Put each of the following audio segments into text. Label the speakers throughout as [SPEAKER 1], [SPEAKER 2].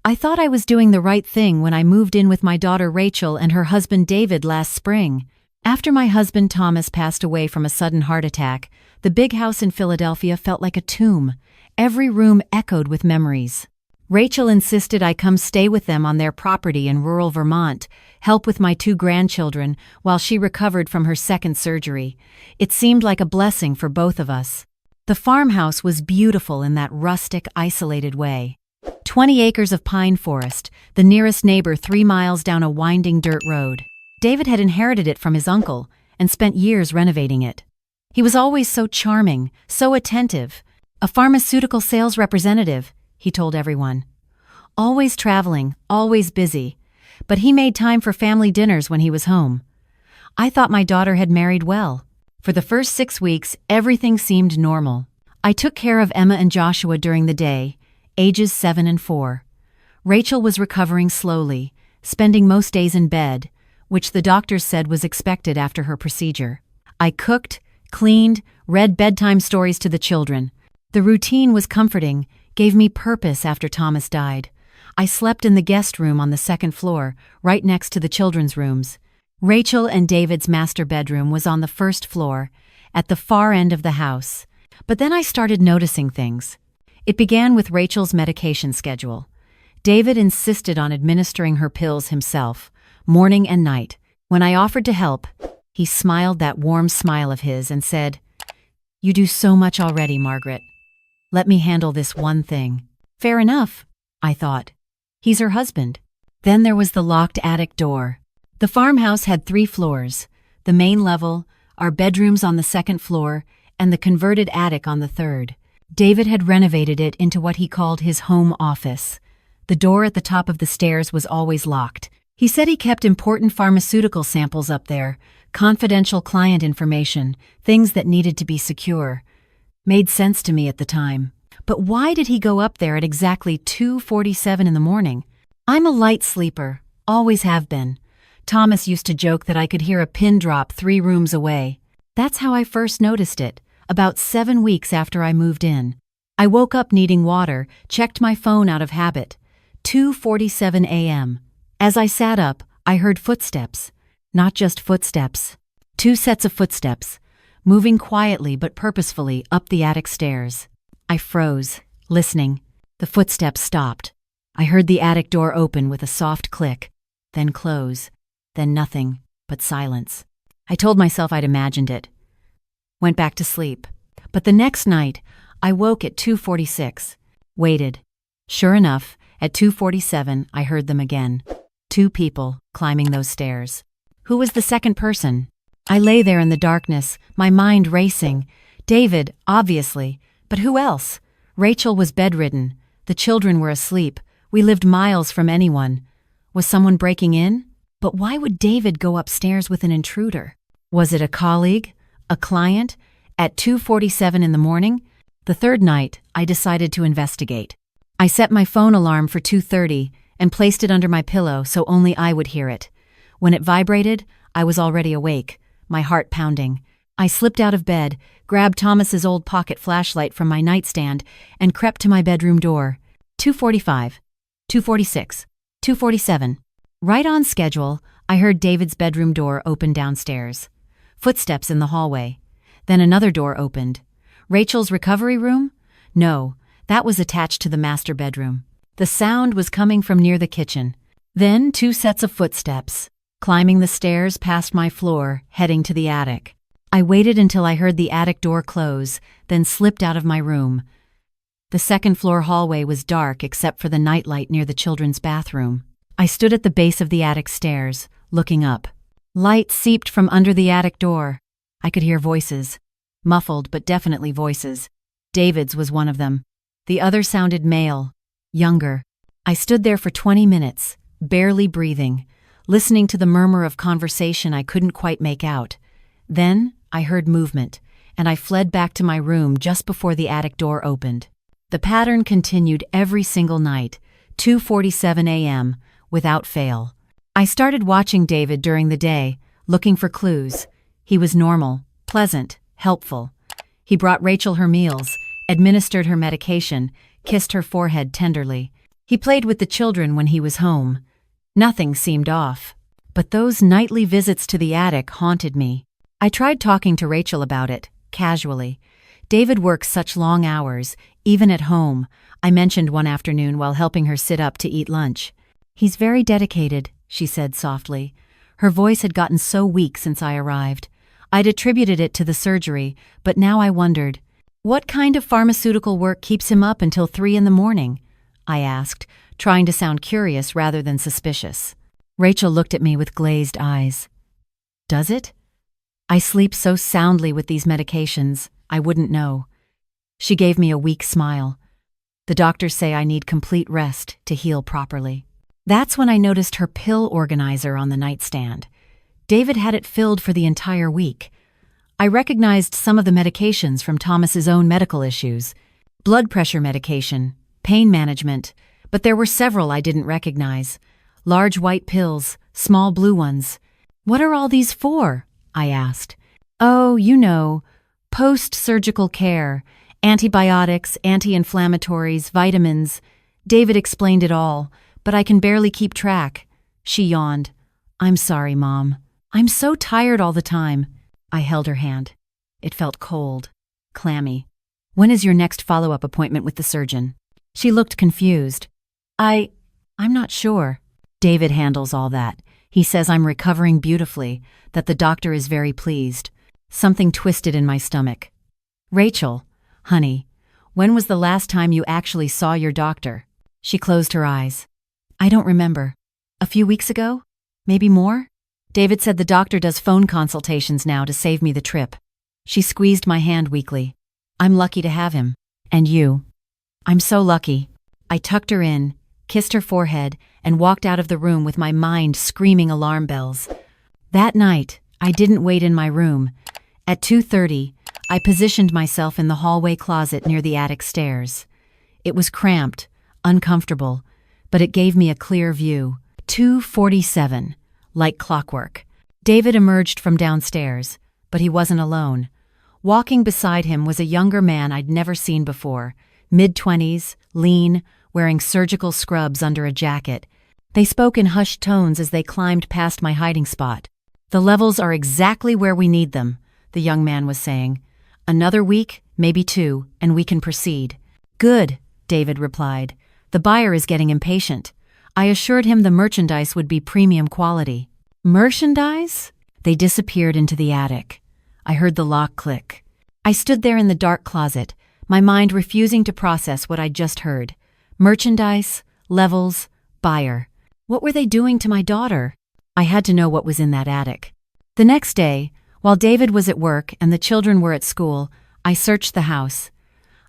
[SPEAKER 1] I thought I was doing the right thing when I moved in with my daughter Rachel and her husband David last spring. After my husband Thomas passed away from a sudden heart attack, the big house in Philadelphia felt like a tomb. Every room echoed with memories. Rachel insisted I come stay with them on their property in rural Vermont, help with my 2 grandchildren while she recovered from her second surgery. It seemed like a blessing for both of us. The farmhouse was beautiful in that rustic, isolated way. 20 acres of pine forest, the nearest neighbor 3 miles down a winding dirt road. David had inherited it from his uncle and spent years renovating it. He was always so charming, so attentive. A pharmaceutical sales representative, he told everyone. Always traveling, always busy. But he made time for family dinners when he was home. I thought my daughter had married well. For the first 6 weeks, everything seemed normal. I took care of Emma and Joshua during the day, ages 7 and 4. Rachel was recovering slowly, spending most days in bed, which the doctors said was expected after her procedure. I cooked, cleaned, read bedtime stories to the children. The routine was comforting, gave me purpose after Thomas died. I slept in the guest room on the 2nd floor, right next to the children's rooms. Rachel and David's master bedroom was on the 1st floor, at the far end of the house. But then I started noticing things. It began with Rachel's medication schedule. David insisted on administering her pills himself, morning and night. When I offered to help, he smiled that warm smile of his and said, "You do so much already, Margaret. Let me handle this one thing." Fair enough, I thought. He's her husband. Then there was the locked attic door. The farmhouse had 3 floors, the main level, our bedrooms on the 2nd floor, and the converted attic on the 3rd. David had renovated it into what he called his home office. The door at the top of the stairs was always locked. He said he kept important pharmaceutical samples up there, confidential client information, things that needed to be secure. Made sense to me at the time. But why did he go up there at exactly 2:47 in the morning? I'm a light sleeper, always have been. Thomas used to joke that I could hear a pin drop 3 rooms away. That's how I first noticed it, about 7 weeks after I moved in. I woke up needing water, checked my phone out of habit. 2:47 a.m. As I sat up, I heard footsteps. Not just footsteps. 2 sets of footsteps, moving quietly but purposefully up the attic stairs. I froze, listening. The footsteps stopped. I heard the attic door open with a soft click, then close, then nothing but silence. I told myself I'd imagined it. Went back to sleep. But the next night, I woke at 2:46. Waited. Sure enough, at 2:47, I heard them again. 2 people climbing those stairs. Who was the second person? I lay there in the darkness, my mind racing. David, obviously. But who else? Rachel was bedridden. The children were asleep. We lived miles from anyone. Was someone breaking in? But why would David go upstairs with an intruder? Was it a colleague? A client? At 2:47 in the morning? The 3rd night, I decided to investigate. I set my phone alarm for 2:30 and placed it under my pillow so only I would hear it. When it vibrated, I was already awake, my heart pounding. I slipped out of bed, grabbed Thomas's old pocket flashlight from my nightstand, and crept to my bedroom door. 2:45, 2:46, 2:47. Right on schedule, I heard David's bedroom door open downstairs. Footsteps in the hallway. Then another door opened. Rachel's recovery room? No, that was attached to the master bedroom. The sound was coming from near the kitchen. Then 2 sets of footsteps, climbing the stairs past my floor, heading to the attic. I waited until I heard the attic door close, then slipped out of my room. The 2nd floor hallway was dark except for the nightlight near the children's bathroom. I stood at the base of the attic stairs, looking up. Light seeped from under the attic door. I could hear voices. Muffled but definitely voices. David's was one of them. The other sounded male, younger. I stood there for 20 minutes, barely breathing, listening to the murmur of conversation I couldn't quite make out. Then I heard movement, and I fled back to my room just before the attic door opened. The pattern continued every single night, 2:47 a.m., without fail. I started watching David during the day, looking for clues. He was normal, pleasant, helpful. He brought Rachel her meals, administered her medication, kissed her forehead tenderly. He played with the children when he was home. Nothing seemed off. But those nightly visits to the attic haunted me. I tried talking to Rachel about it, casually. David works such long hours, even at home, I mentioned one afternoon while helping her sit up to eat lunch. He's very dedicated, she said softly. Her voice had gotten so weak since I arrived. I'd attributed it to the surgery, but now I wondered, what kind of pharmaceutical work keeps him up until 3 in the morning? I asked, trying to sound curious rather than suspicious. Rachel looked at me with glazed eyes. Does it? I sleep so soundly with these medications, I wouldn't know. She gave me a weak smile. The doctors say I need complete rest to heal properly. That's when I noticed her pill organizer on the nightstand. David had it filled for the entire week. I recognized some of the medications from Thomas's own medical issues. Blood pressure medication, pain management, but there were several I didn't recognize. Large white pills, small blue ones. What are all these for? I asked. Oh, you know, post-surgical care, antibiotics, anti-inflammatories, vitamins. David explained it all, but I can barely keep track. She yawned. I'm sorry, Mom. I'm so tired all the time. I held her hand. It felt cold, clammy. When is your next follow-up appointment with the surgeon? She looked confused. I'm not sure. David handles all that. He says I'm recovering beautifully, that the doctor is very pleased. Something twisted in my stomach. Rachel, honey, when was the last time you actually saw your doctor? She closed her eyes. I don't remember. A few weeks ago? Maybe more? David said the doctor does phone consultations now to save me the trip. She squeezed my hand weakly. I'm lucky to have him. And you? I'm so lucky. I tucked her in, kissed her forehead, and walked out of the room with my mind screaming alarm bells. That night, I didn't wait in my room. At 2:30, I positioned myself in the hallway closet near the attic stairs. It was cramped, uncomfortable, but it gave me a clear view. 2:47, like clockwork. David emerged from downstairs, but he wasn't alone. Walking beside him was a younger man I'd never seen before, mid-20s, lean, wearing surgical scrubs under a jacket. They spoke in hushed tones as they climbed past my hiding spot. The levels are exactly where we need them, the young man was saying. Another week, maybe 2, and we can proceed. Good, David replied. The buyer is getting impatient. I assured him the merchandise would be premium quality. Merchandise? They disappeared into the attic. I heard the lock click. I stood there in the dark closet, my mind refusing to process what I'd just heard. Merchandise, levels, buyer. What were they doing to my daughter? I had to know what was in that attic. The next day, while David was at work and the children were at school, I searched the house.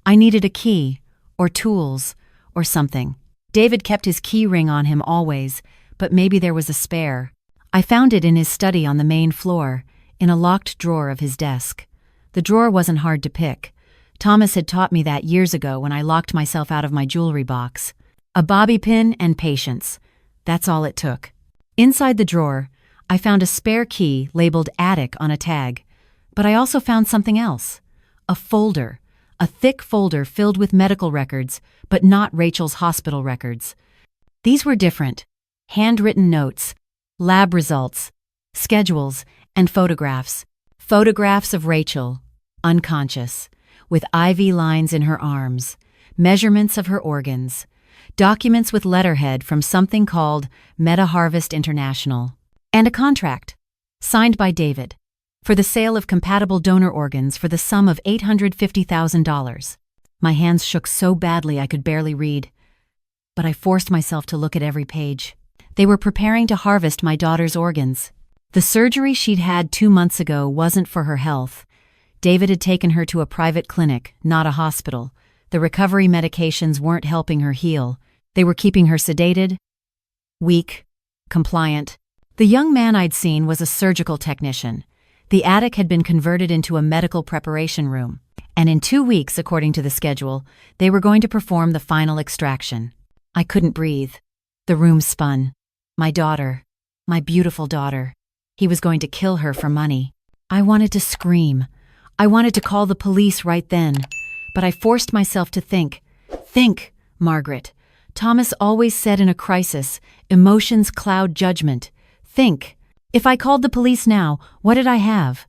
[SPEAKER 1] I needed a key, or tools, or something. David kept his key ring on him always, but maybe there was a spare. I found it in his study on the main floor, in a locked drawer of his desk. The drawer wasn't hard to pick. Thomas had taught me that years ago when I locked myself out of my jewelry box. A bobby pin and patience. That's all it took. Inside the drawer, I found a spare key labeled attic on a tag. But I also found something else. A folder. A thick folder filled with medical records, but not Rachel's hospital records. These were different. Handwritten notes, lab results, schedules, and photographs. Photographs of Rachel, unconscious, with IV lines in her arms, measurements of her organs, documents with letterhead from something called Meta Harvest International, and a contract, signed by David, for the sale of compatible donor organs for the sum of $850,000. My hands shook so badly I could barely read, but I forced myself to look at every page. They were preparing to harvest my daughter's organs. The surgery she'd had 2 months ago wasn't for her health. David had taken her to a private clinic, not a hospital. The recovery medications weren't helping her heal. They were keeping her sedated, weak, compliant. The young man I'd seen was a surgical technician. The attic had been converted into a medical preparation room, and in 2 weeks, according to the schedule, they were going to perform the final extraction. I couldn't breathe. The room spun. My daughter, my beautiful daughter. He was going to kill her for money. I wanted to scream. I wanted to call the police right then, but I forced myself to think. Think, Margaret. Thomas always said in a crisis, emotions cloud judgment. Think, if I called the police now, what did I have?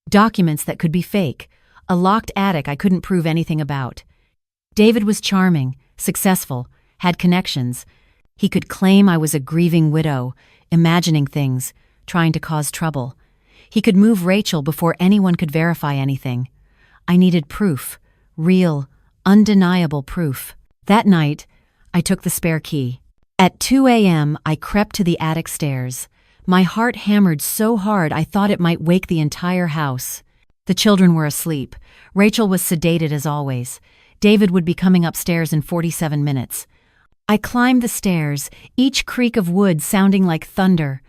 [SPEAKER 1] Documents that could be fake, a locked attic I couldn't prove anything about. David was charming, successful, had connections. He could claim I was a grieving widow, imagining things, trying to cause trouble. He could move Rachel before anyone could verify anything. I needed proof, real, undeniable proof. That night, I took the spare key. At 2 a.m., I crept to the attic stairs. My heart hammered so hard I thought it might wake the entire house. The children were asleep. Rachel was sedated as always. David would be coming upstairs in 47 minutes. I climbed the stairs, each creak of wood sounding like thunder.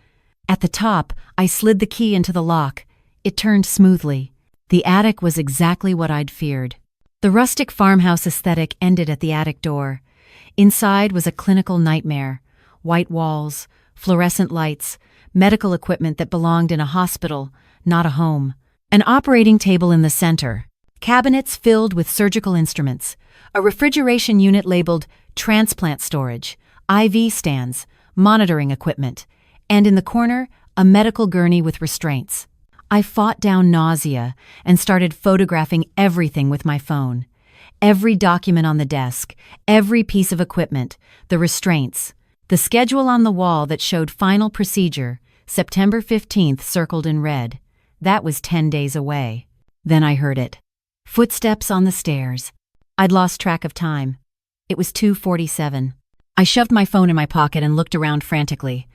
[SPEAKER 1] At the top, I slid the key into the lock. It turned smoothly. The attic was exactly what I'd feared. The rustic farmhouse aesthetic ended at the attic door. Inside was a clinical nightmare. White walls, fluorescent lights, medical equipment that belonged in a hospital, not a home. An operating table in the center. Cabinets filled with surgical instruments. A refrigeration unit labeled transplant storage. IV stands, monitoring equipment. And in the corner, a medical gurney with restraints. I fought down nausea and started photographing everything with my phone. Every document on the desk, every piece of equipment, the restraints, the schedule on the wall that showed final procedure, September 15th circled in red. That was 10 days away. Then I heard it. Footsteps on the stairs. I'd lost track of time. It was 2:47. I shoved my phone in my pocket and looked around frantically.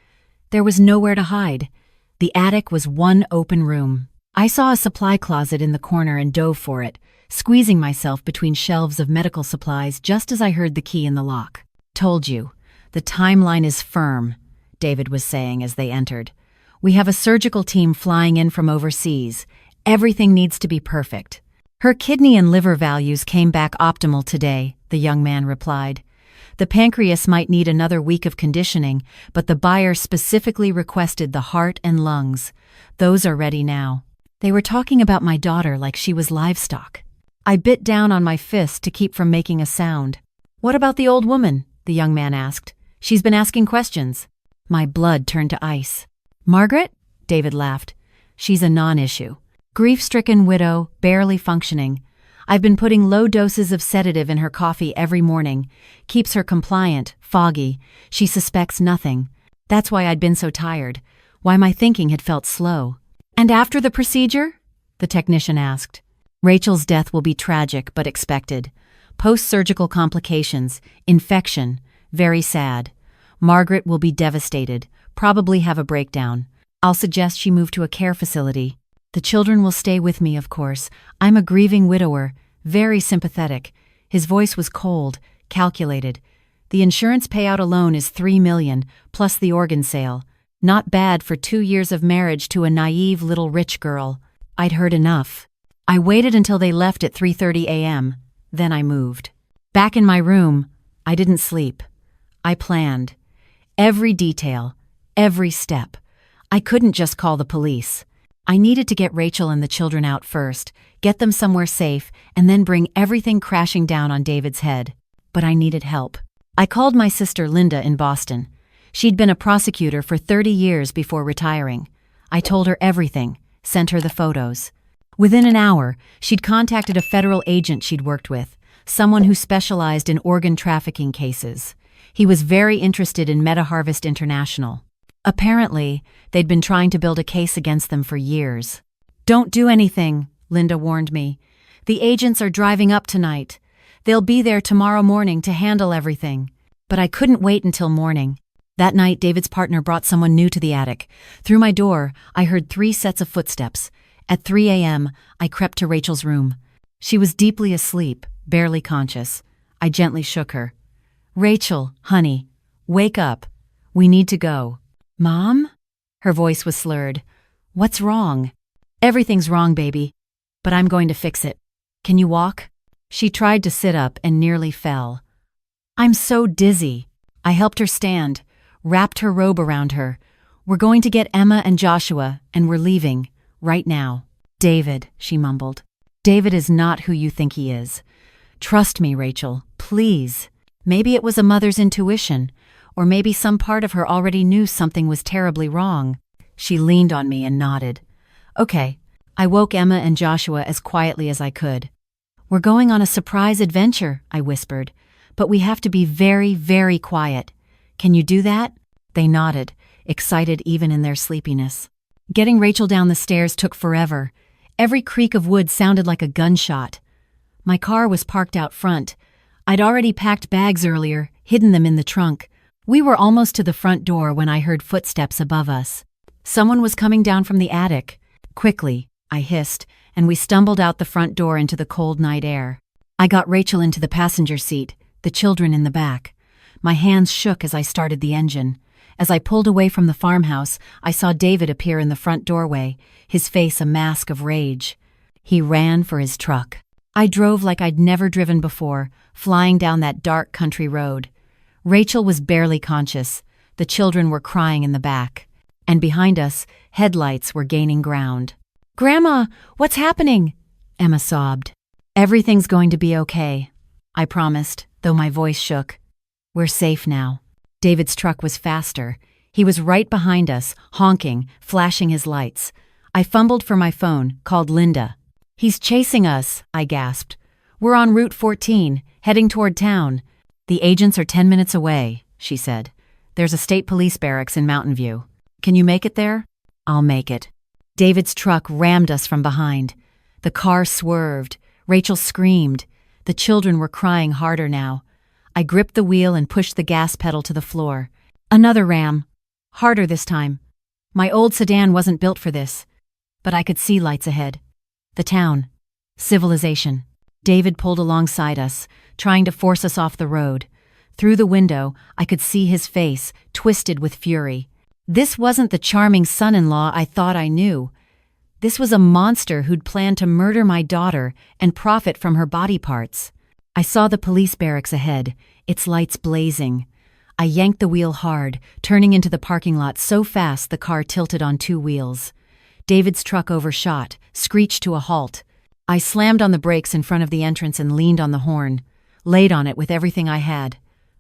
[SPEAKER 1] There was nowhere to hide. The attic was one open room. I saw a supply closet in the corner and dove for it, squeezing myself between shelves of medical supplies just as I heard the key in the lock. Told you, the timeline is firm, David was saying as they entered. We have a surgical team flying in from overseas. Everything needs to be perfect. Her kidney and liver values came back optimal today, the young man replied. The pancreas might need another week of conditioning, but the buyer specifically requested the heart and lungs. Those are ready now. They were talking about my daughter like she was livestock. I bit down on my fist to keep from making a sound. What about the old woman? The young man asked. She's been asking questions. My blood turned to ice. Margaret? David laughed. She's a non-issue. Grief-stricken widow, barely functioning. I've been putting low doses of sedative in her coffee every morning. Keeps her compliant, foggy. She suspects nothing. That's why I'd been so tired. Why my thinking had felt slow. And after the procedure? The technician asked. Rachel's death will be tragic but expected. Post-surgical complications, infection, very sad. Margaret will be devastated, probably have a breakdown. I'll suggest she move to a care facility. The children will stay with me, of course. I'm a grieving widower, very sympathetic. His voice was cold, calculated. The insurance payout alone is $3 million, plus the organ sale. Not bad for 2 years of marriage to a naive little rich girl. I'd heard enough. I waited until they left at 3:30 a.m. Then I moved. Back in my room, I didn't sleep. I planned. Every detail, every step. I couldn't just call the police. I needed to get Rachel and the children out first, get them somewhere safe, and then bring everything crashing down on David's head. But I needed help. I called my sister Linda in Boston. She'd been a prosecutor for 30 years before retiring. I told her everything, sent her the photos. Within an hour, she'd contacted a federal agent she'd worked with, someone who specialized in organ trafficking cases. He was very interested in MetaHarvest International. Apparently, they'd been trying to build a case against them for years. Don't do anything, Linda warned me. The agents are driving up tonight. They'll be there tomorrow morning to handle everything. But I couldn't wait until morning. That night, David's partner brought someone new to the attic. Through my door, I heard 3 sets of footsteps. At 3 a.m., I crept to Rachel's room. She was deeply asleep, barely conscious. I gently shook her. Rachel, honey, wake up. We need to go. Mom? Her voice was slurred. What's wrong? Everything's wrong, baby. But I'm going to fix it. Can you walk? She tried to sit up and nearly fell. I'm so dizzy. I helped her stand, wrapped her robe around her. We're going to get Emma and Joshua, and we're leaving, right now. David, she mumbled. David is not who you think he is. Trust me, Rachel, please. Maybe it was a mother's intuition, or maybe some part of her already knew something was terribly wrong. She leaned on me and nodded. Okay. I woke Emma and Joshua as quietly as I could. We're going on a surprise adventure, I whispered, but we have to be very, very quiet. Can you do that? They nodded, excited even in their sleepiness. Getting Rachel down the stairs took forever. Every creak of wood sounded like a gunshot. My car was parked out front. I'd already packed bags earlier, hidden them in the trunk. We were almost to the front door when I heard footsteps above us. Someone was coming down from the attic. Quickly, I hissed, and we stumbled out the front door into the cold night air. I got Rachel into the passenger seat, the children in the back. My hands shook as I started the engine. As I pulled away from the farmhouse, I saw David appear in the front doorway, his face a mask of rage. He ran for his truck. I drove like I'd never driven before, flying down that dark country road. Rachel was barely conscious. The children were crying in the back. And behind us, headlights were gaining ground. "Grandma, what's happening?" Emma sobbed. "Everything's going to be okay," I promised, though my voice shook. "We're safe now." David's truck was faster. He was right behind us, honking, flashing his lights. I fumbled for my phone, called Linda. "He's chasing us," I gasped. "We're on Route 14, heading toward town." "The agents are 10 minutes away," she said. "There's a state police barracks in Mountain View. Can you make it there?" "I'll make it." David's truck rammed us from behind. The car swerved. Rachel screamed. The children were crying harder now. I gripped the wheel and pushed the gas pedal to the floor. Another ram. Harder this time. My old sedan wasn't built for this. But I could see lights ahead. The town. Civilization. David pulled alongside us, trying to force us off the road. Through the window, I could see his face, twisted with fury. This wasn't the charming son-in-law I thought I knew. This was a monster who'd planned to murder my daughter and profit from her body parts. I saw the police barracks ahead, its lights blazing. I yanked the wheel hard, turning into the parking lot so fast the car tilted on two wheels. David's truck overshot, screeched to a halt. I slammed on the brakes in front of the entrance and leaned on the horn, laid on it with everything I had.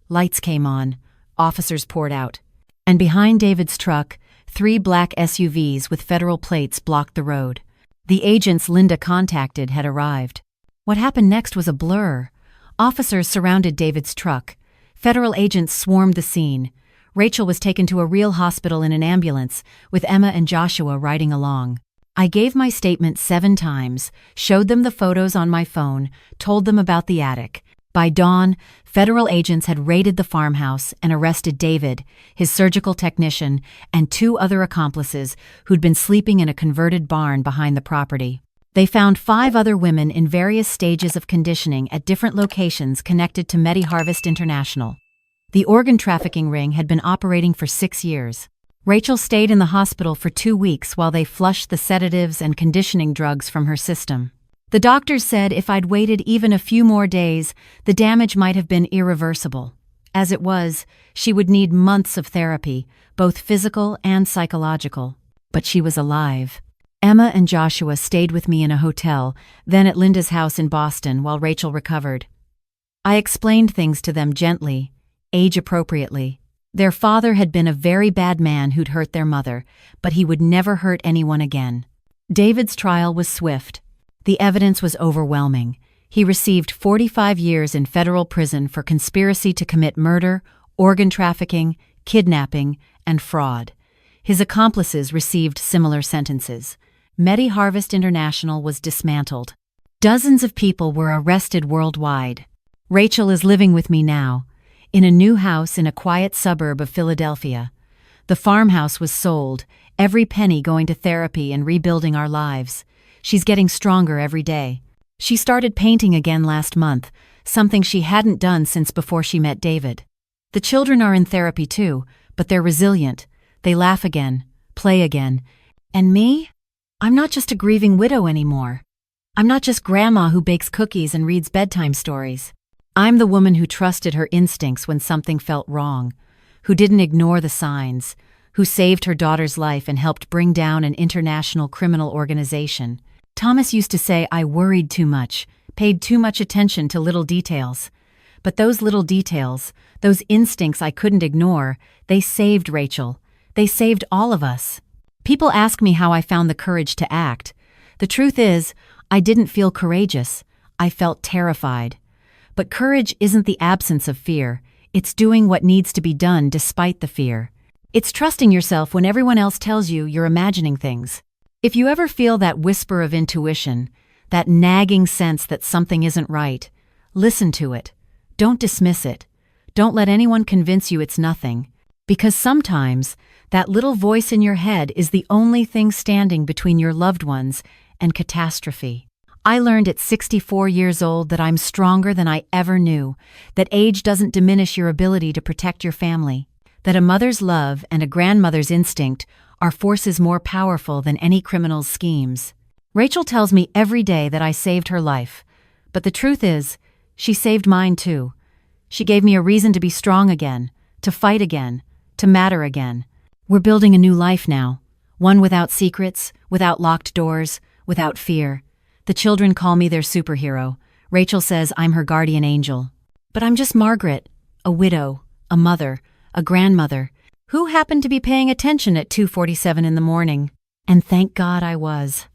[SPEAKER 1] Lights came on. Officers poured out. And behind David's truck, 3 black SUVs with federal plates blocked the road. The agents Linda contacted had arrived. What happened next was a blur. Officers surrounded David's truck. Federal agents swarmed the scene. Rachel was taken to a real hospital in an ambulance, with Emma and Joshua riding along. I gave my statement 7 times, showed them the photos on my phone, told them about the attic. By dawn, federal agents had raided the farmhouse and arrested David, his surgical technician, and 2 other accomplices who'd been sleeping in a converted barn behind the property. They found 5 other women in various stages of conditioning at different locations connected to MediHarvest International. The organ trafficking ring had been operating for 6 years. Rachel stayed in the hospital for 2 weeks while they flushed the sedatives and conditioning drugs from her system. The doctors said if I'd waited even a few more days, the damage might have been irreversible. As it was, she would need months of therapy, both physical and psychological. But she was alive. Emma and Joshua stayed with me in a hotel, then at Linda's house in Boston while Rachel recovered. I explained things to them gently, age-appropriately. Their father had been a very bad man who'd hurt their mother, but he would never hurt anyone again. David's trial was swift. The evidence was overwhelming. He received 45 years in federal prison for conspiracy to commit murder, organ trafficking, kidnapping, and fraud. His accomplices received similar sentences. MediHarvest International was dismantled. Dozens of people were arrested worldwide. Rachel is living with me now, in a new house in a quiet suburb of Philadelphia. The farmhouse was sold, every penny going to therapy and rebuilding our lives. She's getting stronger every day. She started painting again last month, something she hadn't done since before she met David. The children are in therapy too, but they're resilient. They laugh again, play again. And me? I'm not just a grieving widow anymore. I'm not just grandma who bakes cookies and reads bedtime stories. I'm the woman who trusted her instincts when something felt wrong, who didn't ignore the signs, who saved her daughter's life and helped bring down an international criminal organization. Thomas used to say I worried too much, paid too much attention to little details. But those little details, those instincts I couldn't ignore, they saved Rachel. They saved all of us. People ask me how I found the courage to act. The truth is, I didn't feel courageous. I felt terrified. But courage isn't the absence of fear. It's doing what needs to be done despite the fear. It's trusting yourself when everyone else tells you you're imagining things. If you ever feel that whisper of intuition, that nagging sense that something isn't right, listen to it. Don't dismiss it. Don't let anyone convince you it's nothing. Because sometimes, that little voice in your head is the only thing standing between your loved ones and catastrophe. I learned at 64 years old that I'm stronger than I ever knew, that age doesn't diminish your ability to protect your family, that a mother's love and a grandmother's instinct are forces more powerful than any criminal's schemes. Rachel tells me every day that I saved her life, but the truth is, she saved mine too. She gave me a reason to be strong again, to fight again, to matter again. We're building a new life now, one without secrets, without locked doors, without fear. The children call me their superhero. Rachel says I'm her guardian angel. But I'm just Margaret, a widow, a mother, a grandmother, who happened to be paying attention at 2:47 in the morning. And thank God I was.